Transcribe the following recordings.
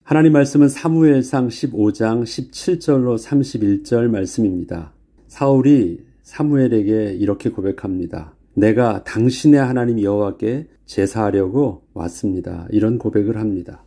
하나님 말씀은 사무엘상 15장 17절로 31절 말씀입니다. 사울이 사무엘에게 이렇게 고백합니다. 내가 당신의 하나님 여호와께 제사하려고 왔습니다. 이런 고백을 합니다.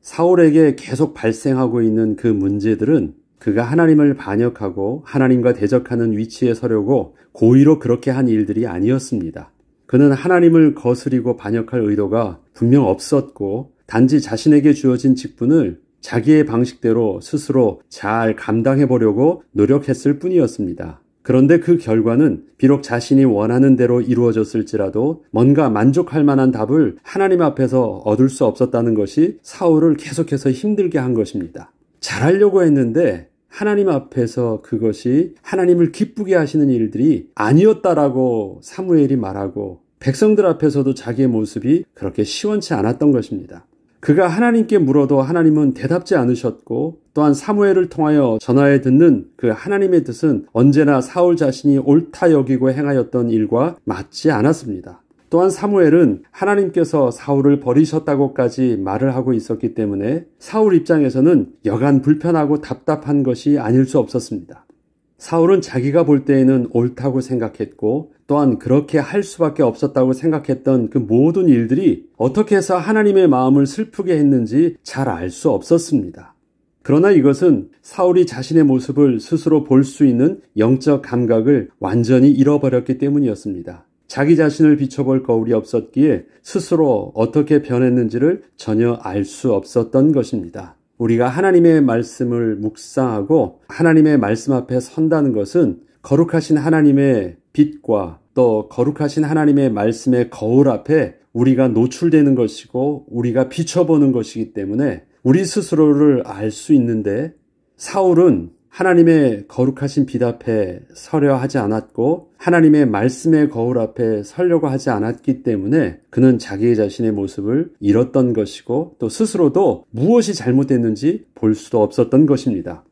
사울에게 계속 발생하고 있는 그 문제들은 그가 하나님을 반역하고 하나님과 대적하는 위치에 서려고 고의로 그렇게 한 일들이 아니었습니다. 그는 하나님을 거스리고 반역할 의도가 분명 없었고 단지 자신에게 주어진 직분을 자기의 방식대로 스스로 잘 감당해 보려고 노력했을 뿐이었습니다. 그런데 그 결과는 비록 자신이 원하는 대로 이루어졌을지라도 뭔가 만족할 만한 답을 하나님 앞에서 얻을 수 없었다는 것이 사울을 계속해서 힘들게 한 것입니다. 잘하려고 했는데 하나님 앞에서 그것이 하나님을 기쁘게 하시는 일들이 아니었다라고 사무엘이 말하고 백성들 앞에서도 자기의 모습이 그렇게 시원치 않았던 것입니다. 그가 하나님께 물어도 하나님은 대답지 않으셨고 또한 사무엘을 통하여 전하에 듣는 그 하나님의 뜻은 언제나 사울 자신이 옳다 여기고 행하였던 일과 맞지 않았습니다. 또한 사무엘은 하나님께서 사울을 버리셨다고까지 말을 하고 있었기 때문에 사울 입장에서는 여간 불편하고 답답한 것이 아닐 수 없었습니다. 사울은 자기가 볼 때에는 옳다고 생각했고 또한 그렇게 할 수밖에 없었다고 생각했던 그 모든 일들이 어떻게 해서 하나님의 마음을 슬프게 했는지 잘 알 수 없었습니다. 그러나 이것은 사울이 자신의 모습을 스스로 볼 수 있는 영적 감각을 완전히 잃어버렸기 때문이었습니다. 자기 자신을 비춰볼 거울이 없었기에 스스로 어떻게 변했는지를 전혀 알 수 없었던 것입니다. 우리가 하나님의 말씀을 묵상하고 하나님의 말씀 앞에 선다는 것은 거룩하신 하나님의 빛과 또 거룩하신 하나님의 말씀의 거울 앞에 우리가 노출되는 것이고 우리가 비춰보는 것이기 때문에 우리 스스로를 알 수 있는데 사울은 하나님의 거룩하신 빛 앞에 서려 하지 않았고 하나님의 말씀의 거울 앞에 서려고 하지 않았기 때문에 그는 자기 자신의 모습을 잃었던 것이고 또 스스로도 무엇이 잘못됐는지 볼 수도 없었던 것입니다.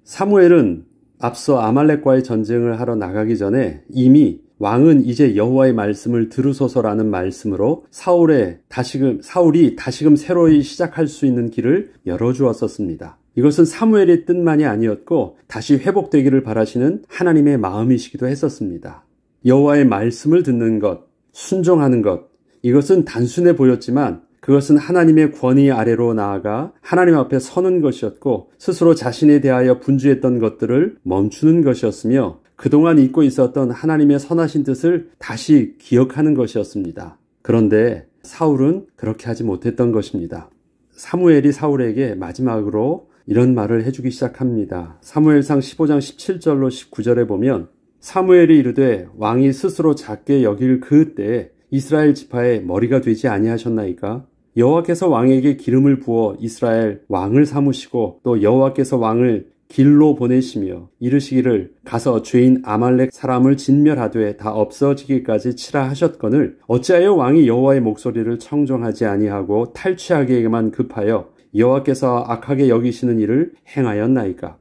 사무엘은 앞서 아말렉과의 전쟁을 하러 나가기 전에 이미 왕은 이제 여호와의 말씀을 들으소서라는 말씀으로 사울이 다시금 새로이 시작할 수 있는 길을 열어주었었습니다. 이것은 사무엘의 뜻만이 아니었고 다시 회복되기를 바라시는 하나님의 마음이시기도 했었습니다. 여호와의 말씀을 듣는 것, 순종하는 것, 이것은 단순해 보였지만 그것은 하나님의 권위 아래로 나아가 하나님 앞에 서는 것이었고 스스로 자신에 대하여 분주했던 것들을 멈추는 것이었으며 그동안 잊고 있었던 하나님의 선하신 뜻을 다시 기억하는 것이었습니다. 그런데 사울은 그렇게 하지 못했던 것입니다. 사무엘이 사울에게 마지막으로 이런 말을 해주기 시작합니다. 사무엘상 15장 17절로 19절에 보면 사무엘이 이르되 왕이 스스로 작게 여길 그 때에 이스라엘 지파의 머리가 되지 아니하셨나이까? 여호와께서 왕에게 기름을 부어 이스라엘 왕을 삼으시고 또 여호와께서 왕을 길로 보내시며 이르시기를 가서 죄인 아말렉 사람을 진멸하되 다 없어지기까지 치라 하셨거늘 어찌하여 왕이 여호와의 목소리를 청종하지 아니하고 탈취하기에만 급하여 여호와께서 악하게 여기시는 일을 행하였나이까?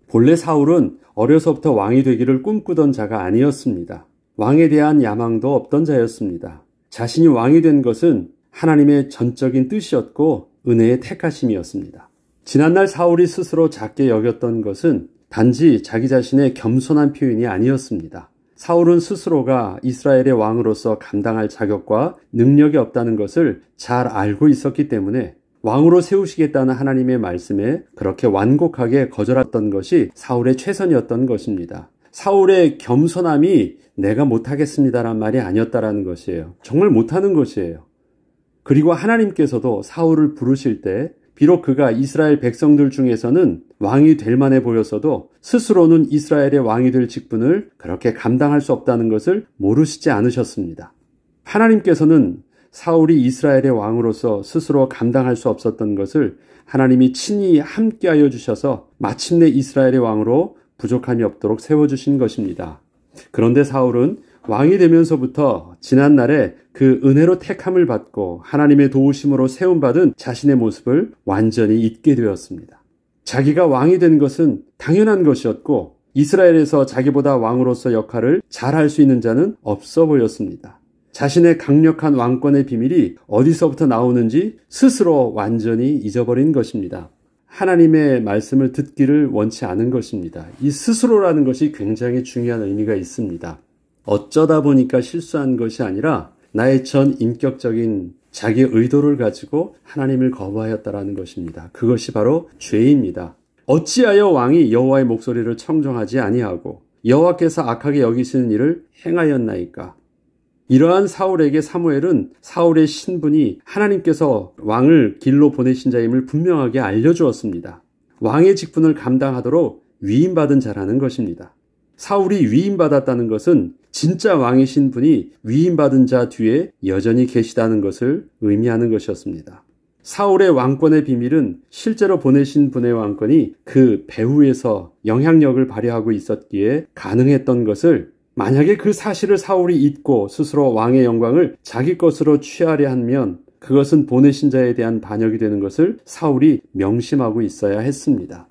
본래 사울은 어려서부터 왕이 되기를 꿈꾸던 자가 아니었습니다. 왕에 대한 야망도 없던 자였습니다. 자신이 왕이 된 것은 하나님의 전적인 뜻이었고 은혜의 택하심이었습니다. 지난날 사울이 스스로 작게 여겼던 것은 단지 자기 자신의 겸손한 표현이 아니었습니다. 사울은 스스로가 이스라엘의 왕으로서 감당할 자격과 능력이 없다는 것을 잘 알고 있었기 때문에 왕으로 세우시겠다는 하나님의 말씀에 그렇게 완곡하게 거절했던 것이 사울의 최선이었던 것입니다. 사울의 겸손함이 내가 못하겠습니다란 말이 아니었다라는 것이에요. 정말 못하는 것이에요. 그리고 하나님께서도 사울을 부르실 때 비록 그가 이스라엘 백성들 중에서는 왕이 될 만해 보였어도 스스로는 이스라엘의 왕이 될 직분을 그렇게 감당할 수 없다는 것을 모르시지 않으셨습니다. 하나님께서는 사울이 이스라엘의 왕으로서 스스로 감당할 수 없었던 것을 하나님이 친히 함께하여 주셔서 마침내 이스라엘의 왕으로 부족함이 없도록 세워주신 것입니다. 그런데 사울은 왕이 되면서부터 지난날에 그 은혜로 택함을 받고 하나님의 도우심으로 세움받은 자신의 모습을 완전히 잊게 되었습니다. 자기가 왕이 된 것은 당연한 것이었고 이스라엘에서 자기보다 왕으로서 역할을 잘할 수 있는 자는 없어 보였습니다. 자신의 강력한 왕권의 비밀이 어디서부터 나오는지 스스로 완전히 잊어버린 것입니다. 하나님의 말씀을 듣기를 원치 않은 것입니다. 이 스스로라는 것이 굉장히 중요한 의미가 있습니다. 어쩌다 보니까 실수한 것이 아니라 나의 전 인격적인 자기의 의도를 가지고 하나님을 거부하였다라는 것입니다. 그것이 바로 죄입니다. 어찌하여 왕이 여호와의 목소리를 청종하지 아니하고 여호와께서 악하게 여기시는 일을 행하였나이까? 이러한 사울에게 사무엘은 사울의 신분이 하나님께서 왕을 길로 보내신 자임을 분명하게 알려주었습니다. 왕의 직분을 감당하도록 위임받은 자라는 것입니다. 사울이 위임받았다는 것은 진짜 왕의 신분이 위임받은 자 뒤에 여전히 계시다는 것을 의미하는 것이었습니다. 사울의 왕권의 비밀은 실제로 보내신 분의 왕권이 그 배후에서 영향력을 발휘하고 있었기에 가능했던 것을, 만약에 그 사실을 사울이 잊고 스스로 왕의 영광을 자기 것으로 취하려 하면 그것은 보내신 자에 대한 반역이 되는 것을 사울이 명심하고 있어야 했습니다.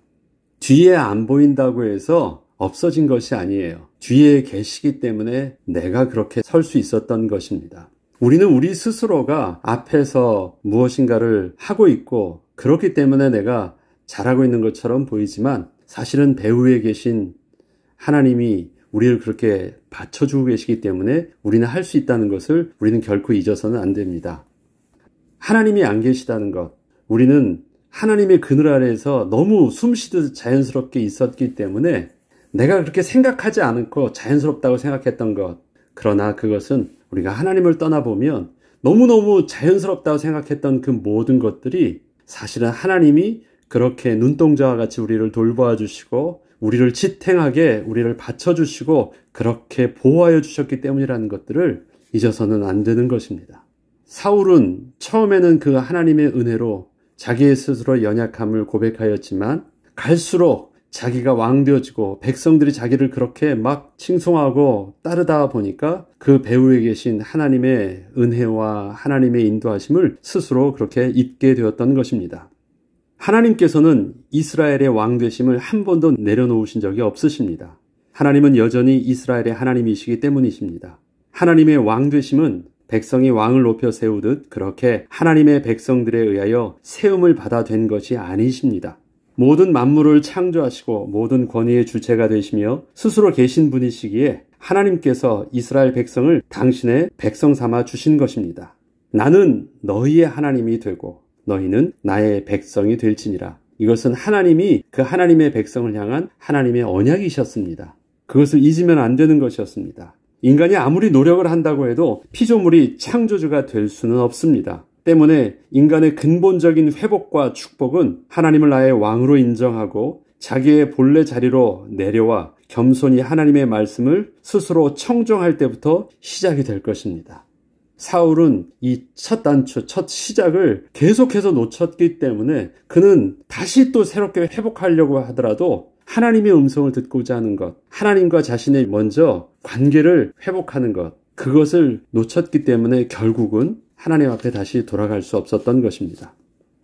뒤에 안 보인다고 해서 없어진 것이 아니에요. 뒤에 계시기 때문에 내가 그렇게 설 수 있었던 것입니다. 우리는 우리 스스로가 앞에서 무엇인가를 하고 있고 그렇기 때문에 내가 잘하고 있는 것처럼 보이지만 사실은 배후에 계신 하나님이 우리를 그렇게 받쳐주고 계시기 때문에 우리는 할 수 있다는 것을 우리는 결코 잊어서는 안 됩니다. 하나님이 안 계시다는 것, 우리는 하나님의 그늘 아래에서 너무 숨쉬듯 자연스럽게 있었기 때문에 내가 그렇게 생각하지 않고 자연스럽다고 생각했던 것, 그러나 그것은 우리가 하나님을 떠나보면 너무너무 자연스럽다고 생각했던 그 모든 것들이 사실은 하나님이 그렇게 눈동자와 같이 우리를 돌보아 주시고 우리를 지탱하게 우리를 받쳐주시고 그렇게 보호하여 주셨기 때문이라는 것들을 잊어서는 안 되는 것입니다. 사울은 처음에는 그 하나님의 은혜로 자기의 스스로 연약함을 고백하였지만 갈수록 자기가 왕 되어지고 백성들이 자기를 그렇게 막 칭송하고 따르다 보니까 그 배후에 계신 하나님의 은혜와 하나님의 인도하심을 스스로 그렇게 잊게 되었던 것입니다. 하나님께서는 이스라엘의 왕 되심을 한 번도 내려놓으신 적이 없으십니다. 하나님은 여전히 이스라엘의 하나님이시기 때문이십니다. 하나님의 왕 되심은 백성이 왕을 높여 세우듯 그렇게 하나님의 백성들에 의하여 세움을 받아 된 것이 아니십니다. 모든 만물을 창조하시고 모든 권위의 주체가 되시며 스스로 계신 분이시기에 하나님께서 이스라엘 백성을 당신의 백성 삼아 주신 것입니다. 나는 너희의 하나님이 되고 너희는 나의 백성이 될지니라. 이것은 하나님이 그 하나님의 백성을 향한 하나님의 언약이셨습니다. 그것을 잊으면 안 되는 것이었습니다. 인간이 아무리 노력을 한다고 해도 피조물이 창조주가 될 수는 없습니다. 때문에 인간의 근본적인 회복과 축복은 하나님을 나의 왕으로 인정하고 자기의 본래 자리로 내려와 겸손히 하나님의 말씀을 스스로 청정할 때부터 시작이 될 것입니다. 사울은 이 첫 단추, 첫 시작을 계속해서 놓쳤기 때문에 그는 다시 또 새롭게 회복하려고 하더라도 하나님의 음성을 듣고자 하는 것, 하나님과 자신의 먼저 관계를 회복하는 것, 그것을 놓쳤기 때문에 결국은 하나님 앞에 다시 돌아갈 수 없었던 것입니다.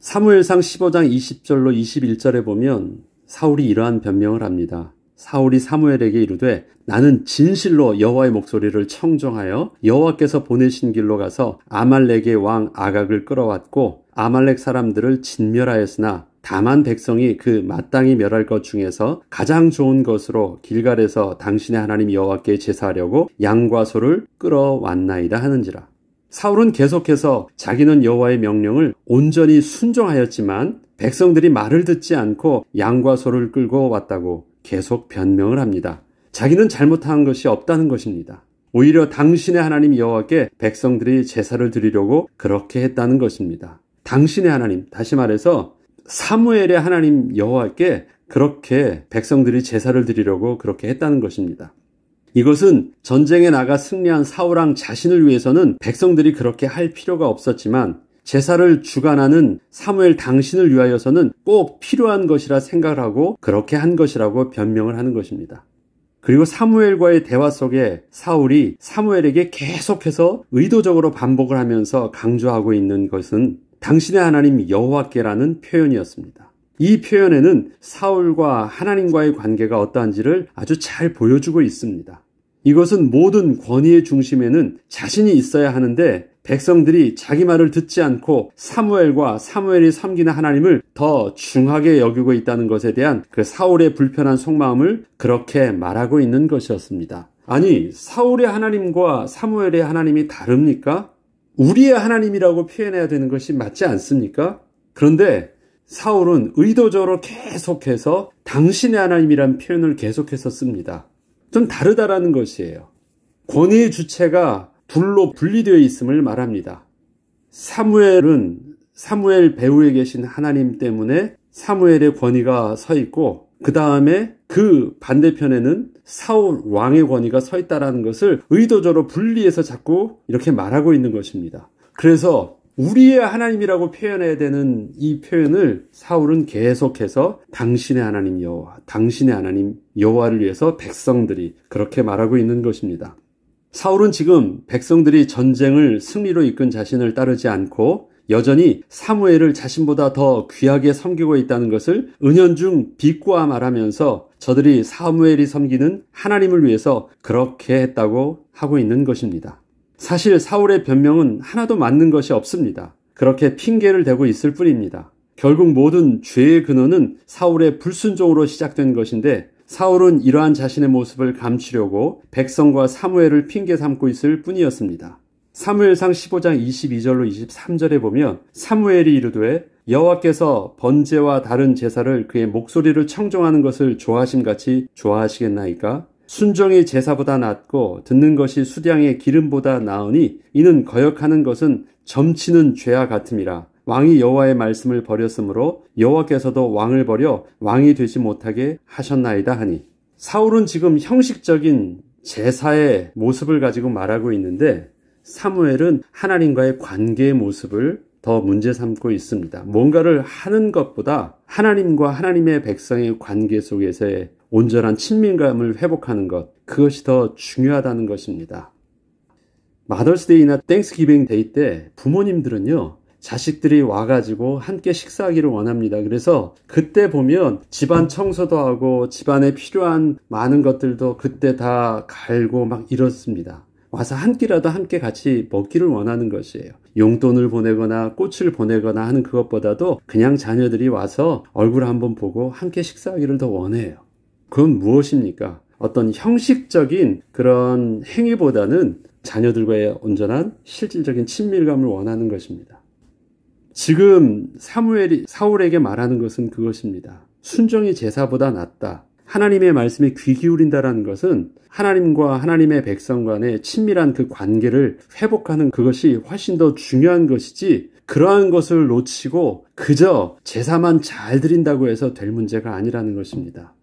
사무엘상 15장 20절로 21절에 보면 사울이 이러한 변명을 합니다. 사울이 사무엘에게 이르되 나는 진실로 여호와의 목소리를 청종하여 여호와께서 보내신 길로 가서 아말렉의 왕 아각을 끌어왔고 아말렉 사람들을 진멸하였으나 다만 백성이 그 마땅히 멸할 것 중에서 가장 좋은 것으로 길갈에서 당신의 하나님 여호와께 제사하려고 양과 소를 끌어왔나이다 하는지라. 사울은 계속해서 자기는 여호와의 명령을 온전히 순종하였지만 백성들이 말을 듣지 않고 양과 소를 끌고 왔다고 계속 변명을 합니다. 자기는 잘못한 것이 없다는 것입니다. 오히려 당신의 하나님 여호와께 백성들이 제사를 드리려고 그렇게 했다는 것입니다. 당신의 하나님, 다시 말해서 사무엘의 하나님 여호와께 그렇게 백성들이 제사를 드리려고 그렇게 했다는 것입니다. 이것은 전쟁에 나가 승리한 사울왕 자신을 위해서는 백성들이 그렇게 할 필요가 없었지만 제사를 주관하는 사무엘 당신을 위하여서는 꼭 필요한 것이라 생각을 하고 그렇게 한 것이라고 변명을 하는 것입니다. 그리고 사무엘과의 대화 속에 사울이 사무엘에게 계속해서 의도적으로 반복을 하면서 강조하고 있는 것은 당신의 하나님 여호와께라는 표현이었습니다. 이 표현에는 사울과 하나님과의 관계가 어떠한지를 아주 잘 보여주고 있습니다. 이것은 모든 권위의 중심에는 자신이 있어야 하는데 백성들이 자기 말을 듣지 않고 사무엘과 사무엘이 섬기는 하나님을 더 중하게 여기고 있다는 것에 대한 그 사울의 불편한 속마음을 그렇게 말하고 있는 것이었습니다. 아니, 사울의 하나님과 사무엘의 하나님이 다릅니까? 우리의 하나님이라고 표현해야 되는 것이 맞지 않습니까? 그런데 사울은 의도적으로 계속해서 당신의 하나님이란 표현을 계속해서 씁니다. 좀 다르다라는 것이에요. 권위의 주체가 둘로 분리되어 있음을 말합니다. 사무엘은 사무엘 배후에 계신 하나님 때문에 사무엘의 권위가 서 있고 그 다음에 그 반대편에는 사울 왕의 권위가 서 있다는 것을 의도적으로 분리해서 자꾸 이렇게 말하고 있는 것입니다. 그래서 우리의 하나님이라고 표현해야 되는 이 표현을 사울은 계속해서 당신의 하나님 여호와, 당신의 하나님 여호와를 위해서 백성들이 그렇게 말하고 있는 것입니다. 사울은 지금 백성들이 전쟁을 승리로 이끈 자신을 따르지 않고 여전히 사무엘을 자신보다 더 귀하게 섬기고 있다는 것을 은연중 비꼬아 말하면서 저들이 사무엘이 섬기는 하나님을 위해서 그렇게 했다고 하고 있는 것입니다. 사실 사울의 변명은 하나도 맞는 것이 없습니다. 그렇게 핑계를 대고 있을 뿐입니다. 결국 모든 죄의 근원은 사울의 불순종으로 시작된 것인데 사울은 이러한 자신의 모습을 감추려고 백성과 사무엘을 핑계 삼고 있을 뿐이었습니다. 사무엘상 15장 22절로 23절에 보면 사무엘이 이르되 여호와께서 번제와 다른 제사를 그의 목소리를 청종하는 것을 좋아하심같이 좋아하시겠나이까? 순종이 제사보다 낫고 듣는 것이 수량의 기름보다 나으니 이는 거역하는 것은 점치는 죄와 같음이라. 왕이 여호와의 말씀을 버렸으므로 여호와께서도 왕을 버려 왕이 되지 못하게 하셨나이다 하니, 사울은 지금 형식적인 제사의 모습을 가지고 말하고 있는데 사무엘은 하나님과의 관계의 모습을 더 문제 삼고 있습니다. 뭔가를 하는 것보다 하나님과 하나님의 백성의 관계 속에서의 온전한 친밀감을 회복하는 것, 그것이 더 중요하다는 것입니다. 마더스데이나 땡스기빙 데이 때 부모님들은요, 자식들이 와가지고 함께 식사하기를 원합니다. 그래서 그때 보면 집안 청소도 하고 집안에 필요한 많은 것들도 그때 다 갈고 막 이렇습니다. 와서 한 끼라도 함께 같이 먹기를 원하는 것이에요. 용돈을 보내거나 꽃을 보내거나 하는 그것보다도 그냥 자녀들이 와서 얼굴 한번 보고 함께 식사하기를 더 원해요. 그건 무엇입니까? 어떤 형식적인 그런 행위보다는 자녀들과의 온전한 실질적인 친밀감을 원하는 것입니다. 지금 사울에게 말하는 것은 그것입니다. 순종이 제사보다 낫다. 하나님의 말씀에 귀 기울인다라는 것은 하나님과 하나님의 백성 간의 친밀한 그 관계를 회복하는 그것이 훨씬 더 중요한 것이지, 그러한 것을 놓치고 그저 제사만 잘 드린다고 해서 될 문제가 아니라는 것입니다.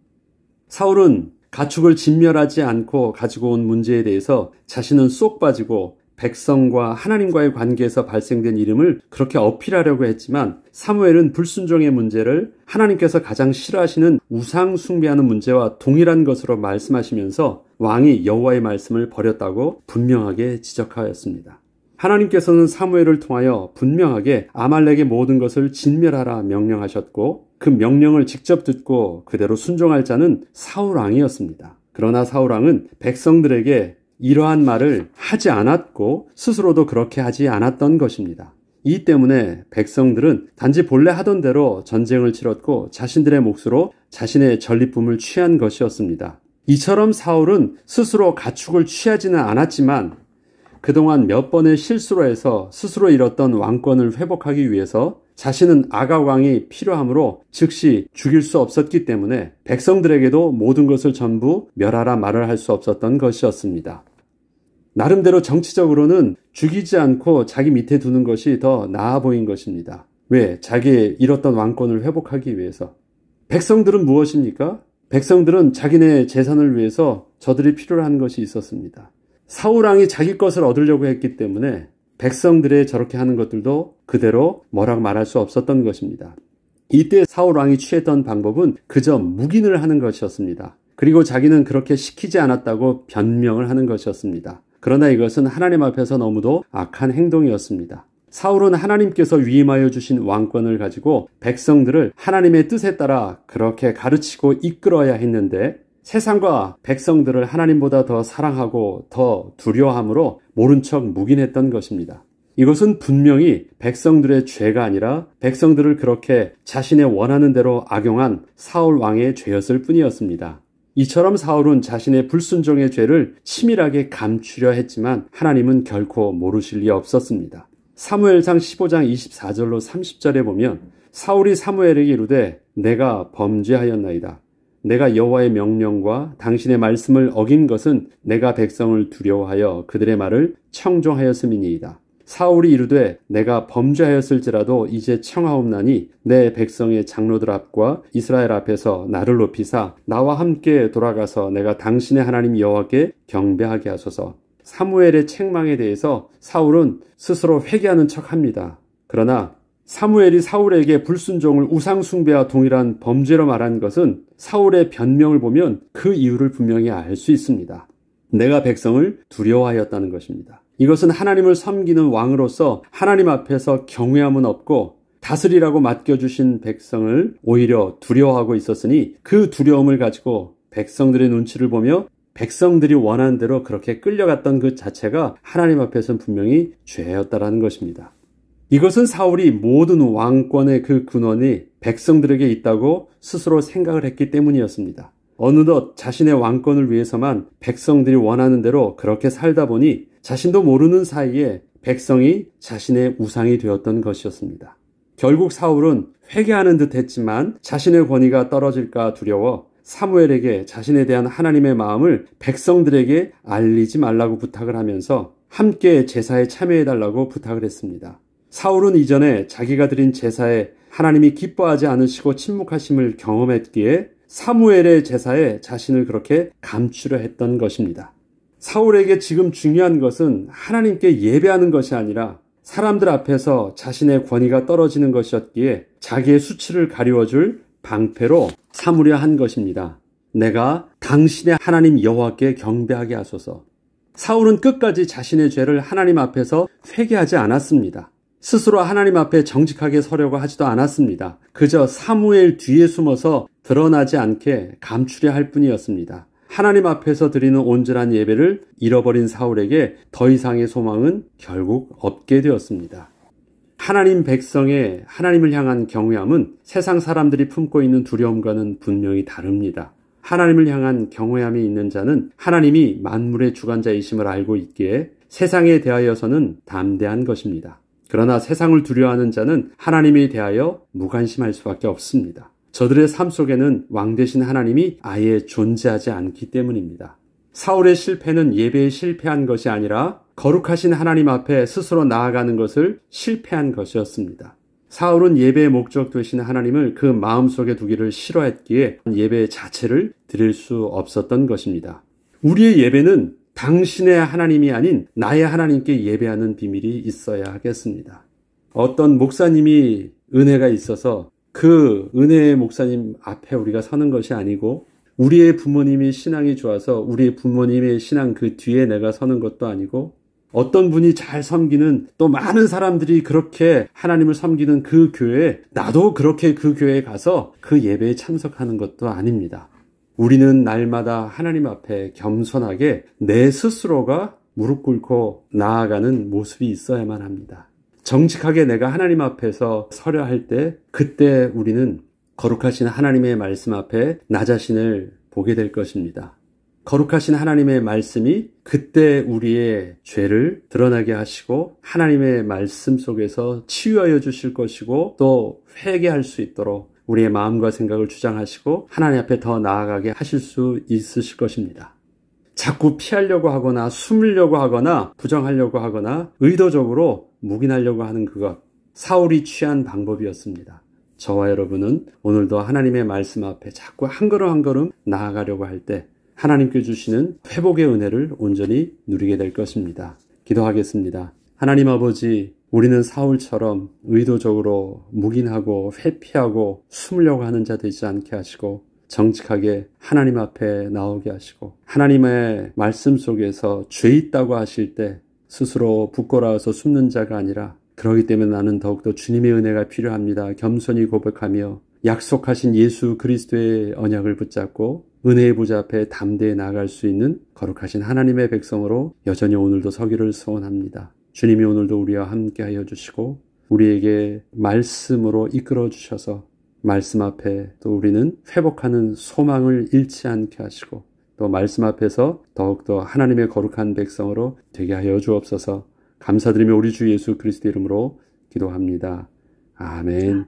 사울은 가축을 진멸하지 않고 가지고 온 문제에 대해서 자신은 쏙 빠지고 백성과 하나님과의 관계에서 발생된 이름을 그렇게 어필하려고 했지만, 사무엘은 불순종의 문제를 하나님께서 가장 싫어하시는 우상 숭배하는 문제와 동일한 것으로 말씀하시면서 왕이 여호와의 말씀을 버렸다고 분명하게 지적하였습니다. 하나님께서는 사무엘을 통하여 분명하게 아말렉의 모든 것을 진멸하라 명령하셨고, 그 명령을 직접 듣고 그대로 순종할 자는 사울 왕이었습니다. 그러나 사울 왕은 백성들에게 이러한 말을 하지 않았고 스스로도 그렇게 하지 않았던 것입니다. 이 때문에 백성들은 단지 본래 하던 대로 전쟁을 치렀고 자신들의 몫으로 자신의 전리품을 취한 것이었습니다. 이처럼 사울은 스스로 가축을 취하지는 않았지만 그동안 몇 번의 실수로 해서 스스로 잃었던 왕권을 회복하기 위해서 자신은 아각 왕이 필요하므로 즉시 죽일 수 없었기 때문에 백성들에게도 모든 것을 전부 멸하라 말을 할 수 없었던 것이었습니다. 나름대로 정치적으로는 죽이지 않고 자기 밑에 두는 것이 더 나아 보인 것입니다. 왜? 자기의 잃었던 왕권을 회복하기 위해서. 백성들은 무엇입니까? 백성들은 자기네 재산을 위해서 저들이 필요로 하는 것이 있었습니다. 사울 왕이 자기 것을 얻으려고 했기 때문에 백성들의 저렇게 하는 것들도 그대로 뭐라고 말할 수 없었던 것입니다. 이때 사울 왕이 취했던 방법은 그저 묵인을 하는 것이었습니다. 그리고 자기는 그렇게 시키지 않았다고 변명을 하는 것이었습니다. 그러나 이것은 하나님 앞에서 너무도 악한 행동이었습니다. 사울은 하나님께서 위임하여 주신 왕권을 가지고 백성들을 하나님의 뜻에 따라 그렇게 가르치고 이끌어야 했는데, 세상과 백성들을 하나님보다 더 사랑하고 더 두려워함으로 모른 척 묵인했던 것입니다. 이것은 분명히 백성들의 죄가 아니라 백성들을 그렇게 자신의 원하는 대로 악용한 사울 왕의 죄였을 뿐이었습니다. 이처럼 사울은 자신의 불순종의 죄를 치밀하게 감추려 했지만 하나님은 결코 모르실 리 없었습니다. 사무엘상 15장 24절로 30절에 보면 사울이 사무엘에게 이르되 내가 범죄하였나이다. 내가 여호와의 명령과 당신의 말씀을 어긴 것은 내가 백성을 두려워하여 그들의 말을 청종하였음이니이다. 사울이 이르되 내가 범죄하였을지라도 이제 청하옵나니 내 백성의 장로들 앞과 이스라엘 앞에서 나를 높이사 나와 함께 돌아가서 내가 당신의 하나님 여호와께 경배하게 하소서. 사무엘의 책망에 대해서 사울은 스스로 회개하는 척합니다. 그러나 사무엘이 사울에게 불순종을 우상 숭배와 동일한 범죄로 말한 것은 사울의 변명을 보면 그 이유를 분명히 알 수 있습니다. 내가 백성을 두려워하였다는 것입니다. 이것은 하나님을 섬기는 왕으로서 하나님 앞에서 경외함은 없고 다스리라고 맡겨주신 백성을 오히려 두려워하고 있었으니 그 두려움을 가지고 백성들의 눈치를 보며 백성들이 원하는 대로 그렇게 끌려갔던 그 자체가 하나님 앞에서는 분명히 죄였다라는 것입니다. 이것은 사울이 모든 왕권의 그 근원이 백성들에게 있다고 스스로 생각을 했기 때문이었습니다. 어느덧 자신의 왕권을 위해서만 백성들이 원하는 대로 그렇게 살다 보니 자신도 모르는 사이에 백성이 자신의 우상이 되었던 것이었습니다. 결국 사울은 회개하는 듯 했지만 자신의 권위가 떨어질까 두려워 사무엘에게 자신에 대한 하나님의 마음을 백성들에게 알리지 말라고 부탁을 하면서 함께 제사에 참여해달라고 부탁을 했습니다. 사울은 이전에 자기가 드린 제사에 하나님이 기뻐하지 않으시고 침묵하심을 경험했기에 사무엘의 제사에 자신을 그렇게 감추려 했던 것입니다. 사울에게 지금 중요한 것은 하나님께 예배하는 것이 아니라 사람들 앞에서 자신의 권위가 떨어지는 것이었기에 자기의 수치를 가리워줄 방패로 삼으려 한 것입니다. 내가 당신의 하나님 여호와께 경배하게 하소서. 사울은 끝까지 자신의 죄를 하나님 앞에서 회개하지 않았습니다. 스스로 하나님 앞에 정직하게 서려고 하지도 않았습니다. 그저 사무엘 뒤에 숨어서 드러나지 않게 감추려 할 뿐이었습니다. 하나님 앞에서 드리는 온전한 예배를 잃어버린 사울에게 더 이상의 소망은 결국 없게 되었습니다. 하나님 백성의 하나님을 향한 경외함은 세상 사람들이 품고 있는 두려움과는 분명히 다릅니다. 하나님을 향한 경외함이 있는 자는 하나님이 만물의 주관자이심을 알고 있기에 세상에 대하여서는 담대한 것입니다. 그러나 세상을 두려워하는 자는 하나님에 대하여 무관심할 수밖에 없습니다. 저들의 삶 속에는 왕 되신 하나님이 아예 존재하지 않기 때문입니다. 사울의 실패는 예배에 실패한 것이 아니라 거룩하신 하나님 앞에 스스로 나아가는 것을 실패한 것이었습니다. 사울은 예배의 목적 되신 하나님을 그 마음속에 두기를 싫어했기에 예배 자체를 드릴 수 없었던 것입니다. 우리의 예배는 당신의 하나님이 아닌 나의 하나님께 예배하는 비밀이 있어야 하겠습니다. 어떤 목사님이 은혜가 있어서 그 은혜의 목사님 앞에 우리가 서는 것이 아니고 우리의 부모님이 신앙이 좋아서 우리의 부모님의 신앙 그 뒤에 내가 서는 것도 아니고 어떤 분이 잘 섬기는 또 많은 사람들이 그렇게 하나님을 섬기는 그 교회에 나도 그렇게 그 교회에 가서 그 예배에 참석하는 것도 아닙니다. 우리는 날마다 하나님 앞에 겸손하게 내 스스로가 무릎 꿇고 나아가는 모습이 있어야만 합니다. 정직하게 내가 하나님 앞에서 서려 할 때 그때 우리는 거룩하신 하나님의 말씀 앞에 나 자신을 보게 될 것입니다. 거룩하신 하나님의 말씀이 그때 우리의 죄를 드러나게 하시고 하나님의 말씀 속에서 치유하여 주실 것이고 또 회개할 수 있도록 우리의 마음과 생각을 주장하시고 하나님 앞에 더 나아가게 하실 수 있으실 것입니다. 자꾸 피하려고 하거나 숨으려고 하거나 부정하려고 하거나 의도적으로 묵인하려고 하는 그것, 사울이 취한 방법이었습니다. 저와 여러분은 오늘도 하나님의 말씀 앞에 자꾸 한 걸음 한 걸음 나아가려고 할 때 하나님께 주시는 회복의 은혜를 온전히 누리게 될 것입니다. 기도하겠습니다. 하나님 아버지, 우리는 사울처럼 의도적으로 묵인하고 회피하고 숨으려고 하는 자 되지 않게 하시고 정직하게 하나님 앞에 나오게 하시고 하나님의 말씀 속에서 죄 있다고 하실 때 스스로 부끄러워서 숨는 자가 아니라 그렇기 때문에 나는 더욱더 주님의 은혜가 필요합니다. 겸손히 고백하며 약속하신 예수 그리스도의 언약을 붙잡고 은혜의 보좌 앞에 담대히 나아갈 수 있는 거룩하신 하나님의 백성으로 여전히 오늘도 서기를 소원합니다. 주님이 오늘도 우리와 함께하여 주시고 우리에게 말씀으로 이끌어 주셔서 말씀 앞에 또 우리는 회복하는 소망을 잃지 않게 하시고 또 말씀 앞에서 더욱더 하나님의 거룩한 백성으로 되게 하여 주옵소서. 감사드리며 우리 주 예수 그리스도 이름으로 기도합니다. 아멘.